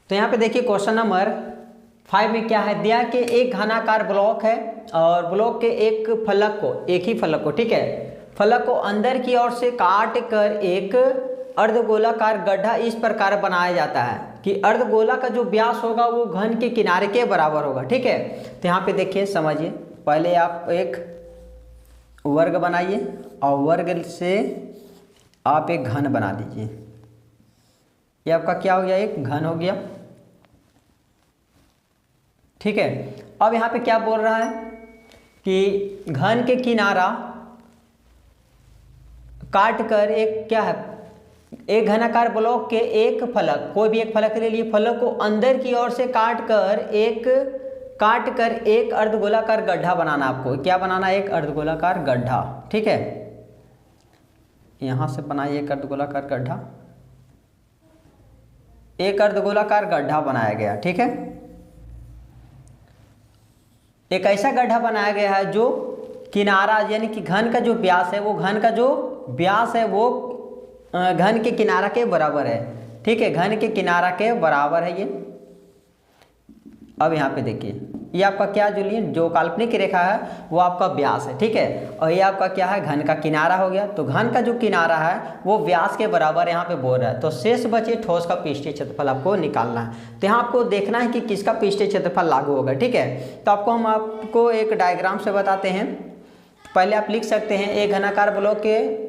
तो यहाँ पे देखिए क्वेश्चन नंबर 5 में क्या है दिया कि एक घनाकार ब्लॉक है और ब्लॉक के एक ही फलक को ठीक है, फलक को अंदर की ओर से काट कर एक अर्धगोलाकार गड्ढा इस प्रकार बनाया जाता है कि अर्धगोला का जो व्यास होगा वो घन के किनारे के बराबर होगा। ठीक है, तो यहाँ पे देखिए समझिए, पहले आप एक वर्ग बनाइए और वर्ग से आप एक घन बना दीजिए। ये आपका क्या हो गया, एक घन हो गया। ठीक है, अब यहाँ पे क्या बोल रहा है कि घन के किनारा काट कर एक क्या है, एक घनाकार ब्लॉक के एक फलक, कोई भी एक फलक ले लिए, फलक को अंदर की ओर से काट कर एक अर्धगोलाकार गड्ढा बनाना। आपको क्या बनाना, एक अर्धगोलाकार गड्ढा। ठीक है, यहां से बनाइए एक अर्धगोलाकार गड्ढा, एक अर्धगोलाकार गड्ढा बनाया गया। ठीक है, एक ऐसा गड्ढा बनाया गया है जो किनारा यानी कि घन का जो व्यास है वो घन के किनारा के बराबर है। ठीक है, घन के किनारा के बराबर है ये। अब यहाँ पे देखिए, ये आपका क्या जो काल्पनिक रेखा है वो आपका व्यास है। ठीक है, और ये आपका क्या है, घन का किनारा हो गया। तो घन का जो किनारा है वो व्यास के बराबर यहाँ पे बोल रहा है। तो शेष बचे ठोस का पृष्ठीय क्षेत्रफल आपको निकालना है। तो यहाँ आपको देखना है कि किसका पृष्ठीय क्षेत्रफल लागू होगा। ठीक है, तो हम आपको एक डायग्राम से बताते हैं। पहले आप लिख सकते हैं, एक घनाकार ब्लॉक के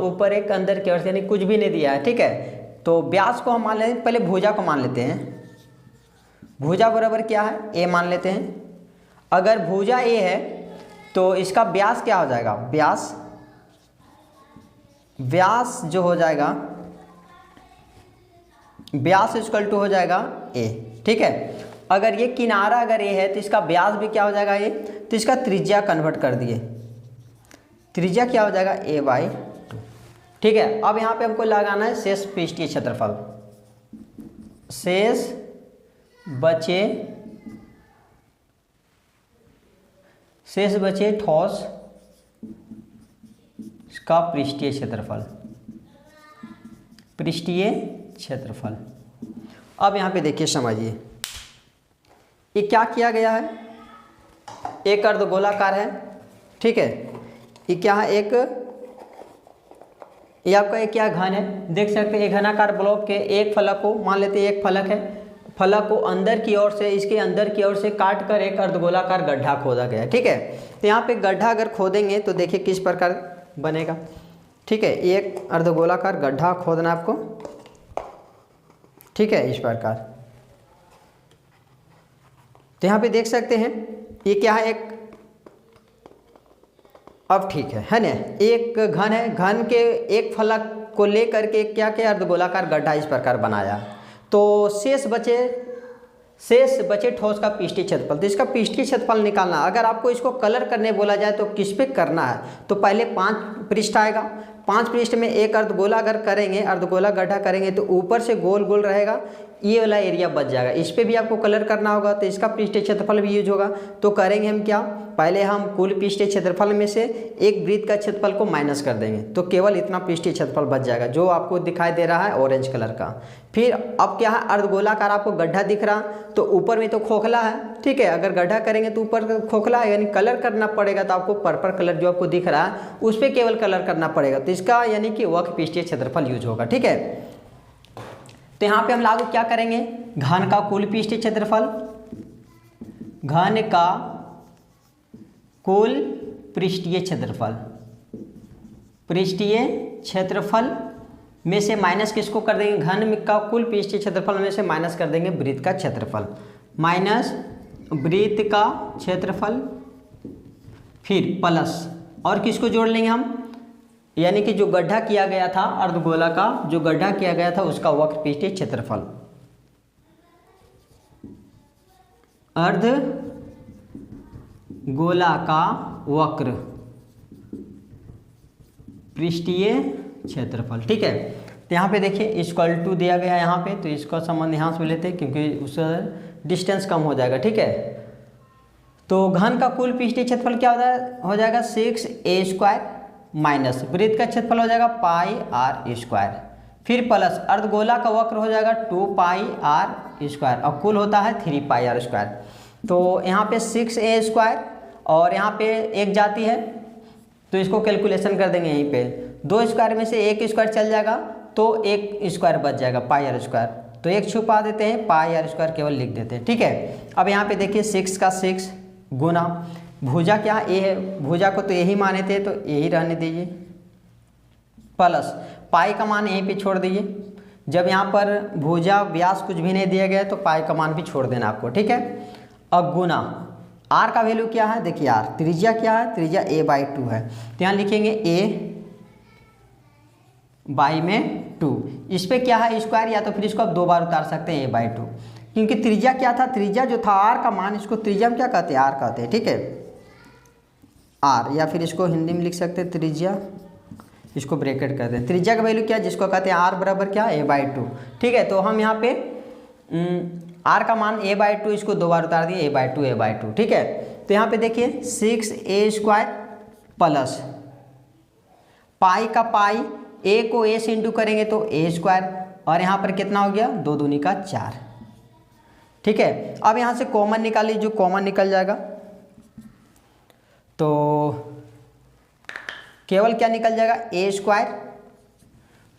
ऊपर एक अंदर की ओर यानी कुछ भी नहीं दिया है। ठीक है, तो व्यास को हम मान लेते हैं, पहले भुजा को मान लेते हैं। भुजा बराबर क्या है, ए मान लेते हैं। अगर भुजा ए है तो इसका व्यास क्या हो जाएगा, व्यास जो हो जाएगा, व्यास इक्वल टू हो जाएगा ए। ठीक है, अगर ये किनारा अगर ए है तो इसका व्यास भी क्या हो जाएगा ए, तो इसका त्रिज्या कन्वर्ट कर दिए, त्रिज्या क्या हो जाएगा ए बाई 2। ठीक है, अब यहाँ पे हमको लगाना है शेष पृष्ठीय क्षेत्रफल, शेष बचे ठोस का पृष्ठीय क्षेत्रफल। अब यहाँ पे देखिए समझिए, ये क्या किया गया है, एक अर्धगोलाकार है। ठीक है, ये क्या है, ये आपका एक क्या घन है, देख सकते हैं। एक घनाकार ब्लॉक के एक फलक को मान लेते हैं, एक फलक है, फलक को अंदर की ओर से, इसके अंदर की ओर से काट कर एक अर्धगोलाकार गड्ढा खोदा गया है। ठीक है, तो यहाँ पे गड्ढा अगर खोदेंगे तो देखिए किस प्रकार बनेगा। ठीक है, एक अर्धगोलाकार गड्ढा खोदना आपको। ठीक है, इस प्रकार। तो यहाँ पे देख सकते हैं ये क्या है, एक, अब ठीक है ना, एक घन है, घन के एक फलक को लेकर के क्या क्या अर्धगोलाकार गड्ढा इस प्रकार बनाया। तो शेष बचे ठोस का पृष्ठीय क्षेत्रफल। तो इसका पृष्ठीय क्षेत्रफल निकालना, अगर आपको इसको कलर करने बोला जाए तो किस पे करना है, तो पहले 5 पृष्ठ आएगा, 5 पृष्ठ में एक अर्धगोला अगर करेंगे, अर्धगोला गड्ढा करेंगे तो ऊपर से गोल गोल रहेगा, ये वाला एरिया बच जाएगा। इस पे भी आपको कलर करना होगा तो इसका पृष्ठीय क्षेत्रफल भी यूज होगा। तो करेंगे हम क्या, पहले हम कुल पृष्ठीय क्षेत्रफल में से एक वृत्त का क्षेत्रफल को माइनस कर देंगे, तो केवल इतना पृष्ठीय क्षेत्रफल बच जाएगा जो आपको दिखाई दे रहा है ऑरेंज कलर का। फिर अब क्या है, अर्धगोलाकार आपको गड्ढा दिख रहा, तो ऊपर में तो खोखला है। ठीक है, अगर गड्ढा करेंगे तो ऊपर खोखला है, यानी कलर करना पड़ेगा। तो आपको पर्पल कलर जो आपको दिख रहा है उस पर केवल कलर करना पड़ेगा, तो इसका यानी कि वक्र पृष्ठीय क्षेत्रफल यूज होगा। ठीक है, तो यहाँ पे हम लागू क्या करेंगे, घन का कुल पृष्ठीय क्षेत्रफल, घन का कुल पृष्ठीय क्षेत्रफल में से माइनस किसको कर देंगे, घन का कुल पृष्ठीय क्षेत्रफल में से माइनस कर देंगे वृत्त का क्षेत्रफल, माइनस वृत्त का क्षेत्रफल, फिर प्लस और किसको जोड़ लेंगे हम, यानी कि जो गड्ढा किया गया था, अर्धगोला का जो गड्ढा किया गया था उसका वक्र पृष्ठीय क्षेत्रफल, अर्धगोला का वक्र पृष्ठीय क्षेत्रफल। ठीक है, तो यहाँ पे देखिए इक्वल टू दिया गया है यहाँ पे, तो इसका संबंध यहाँ से लेते हैं क्योंकि उससे डिस्टेंस कम हो जाएगा। ठीक है, तो घन का कुल पृष्ठीय क्षेत्रफल क्या हो जाएगा 6a² माइनस वृत्त का क्षेत्रफल हो जाएगा πr², फिर प्लस अर्धगोला का वक्र हो जाएगा 2πr²। स्क्वायर और कुल होता है 3 पाई आर स्क्वायर। तो यहाँ पे 6a स्क्वायर और यहाँ पे एक जाती है तो इसको कैलकुलेशन कर देंगे यहीं पे। 2 स्क्वायर में से 1 स्क्वायर चल जाएगा तो 1 स्क्वायर बच जाएगा पाई आर स्क्वायर, तो 1 छुपा देते हैं, पाई आर स्क्वायर केवल लिख देते हैं। ठीक है, अब यहाँ पे देखिए 6 का 6 गुना भुजा क्या ए है, भुजा को तो यही माने थे तो यही रहने दीजिए, प्लस पाई का मान यहीं पे छोड़ दीजिए। जब यहाँ पर भुजा व्यास कुछ भी नहीं दिया गया तो पाई का मान भी छोड़ देना आपको। ठीक है, अब गुना आर का वैल्यू क्या है, देखिए आर त्रिज्या क्या है, त्रिज्या a/2 है, तो यहाँ लिखेंगे a/2। इस पे क्या है स्क्वायर, या तो फिर इसको आप 2 बार उतार सकते हैं a/2, क्योंकि त्रिज्या क्या था, त्रिज्या जो था आर का मान, इसको त्रिज्या में क्या कहते हैं, आर कहते हैं। ठीक है, आर, या फिर इसको हिंदी में लिख सकते हैं त्रिज्या, इसको ब्रैकेट करते हैं। त्रिज्या का वैल्यू क्या है, जिसको कहते हैं आर बराबर क्या, a/2। ठीक है, तो हम यहाँ पे आर का मान a/2, इसको 2 बार उतार दिए a/2। ठीक है, तो यहाँ पे देखिए 6a स्क्वायर प्लस पाई का पाई, a को a से इंटू करेंगे तो a स्क्वायर, और यहाँ पर कितना हो गया, 2 दूनी का 4। ठीक है, अब यहाँ से कॉमन निकालिए, जो कॉमन निकल जाएगा तो केवल क्या निकल जाएगा, a स्क्वायर,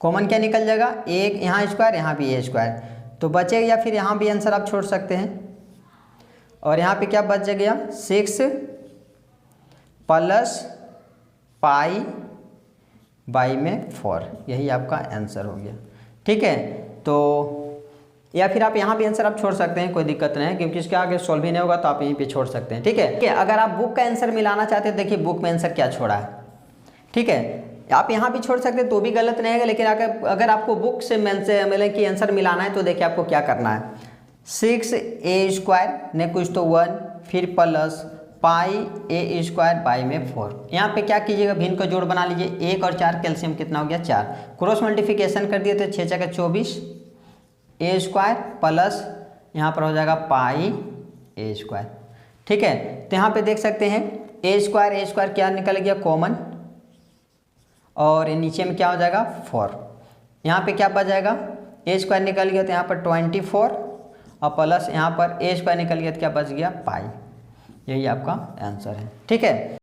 कॉमन क्या निकल जाएगा, एक यहाँ स्क्वायर, यहाँ भी a स्क्वायर, तो बचेगा, या फिर यहाँ भी आंसर आप छोड़ सकते हैं। और यहाँ पे क्या बच गया, 6 प्लस पाई बाई में 4, यही आपका आंसर हो गया। ठीक है, तो या फिर आप यहाँ भी आंसर आप छोड़ सकते हैं, कोई दिक्कत नहीं है, क्योंकि इसके आगे सॉल्व ही नहीं होगा तो आप यहीं पे छोड़ सकते हैं। ठीक है, अगर आप बुक का आंसर मिलाना चाहते हैं, देखिए बुक में आंसर क्या छोड़ा है। ठीक है, आप यहाँ भी छोड़ सकते हैं तो भी गलत नहीं है, लेकिन अगर आपको बुक से मतलब कि आंसर मिलाना है तो देखिए आपको क्या करना है, 6a स्क्वायर ने कुछ तो 1, फिर plus pi a square by में 4। यहाँ पे क्या कीजिएगा, भिन्न का जोड़ बना लीजिए, 1 और 4 कैल्शियम कितना हो गया, 4, क्रॉस मल्टीप्लिकेशन कर दिए तो 6 × 24 a स्क्वायर प्लस यहाँ पर हो जाएगा पाई a स्क्वायर। ठीक है, तो यहाँ पे देख सकते हैं a स्क्वायर क्या निकल गया, कॉमन, और नीचे में क्या हो जाएगा 4। यहाँ पे क्या बच जाएगा, a स्क्वायर निकल गया तो यहाँ पर 24, और प्लस यहाँ पर a स्क्वायर निकल गया तो क्या बच गया, पाई। यही आपका आंसर है। ठीक है।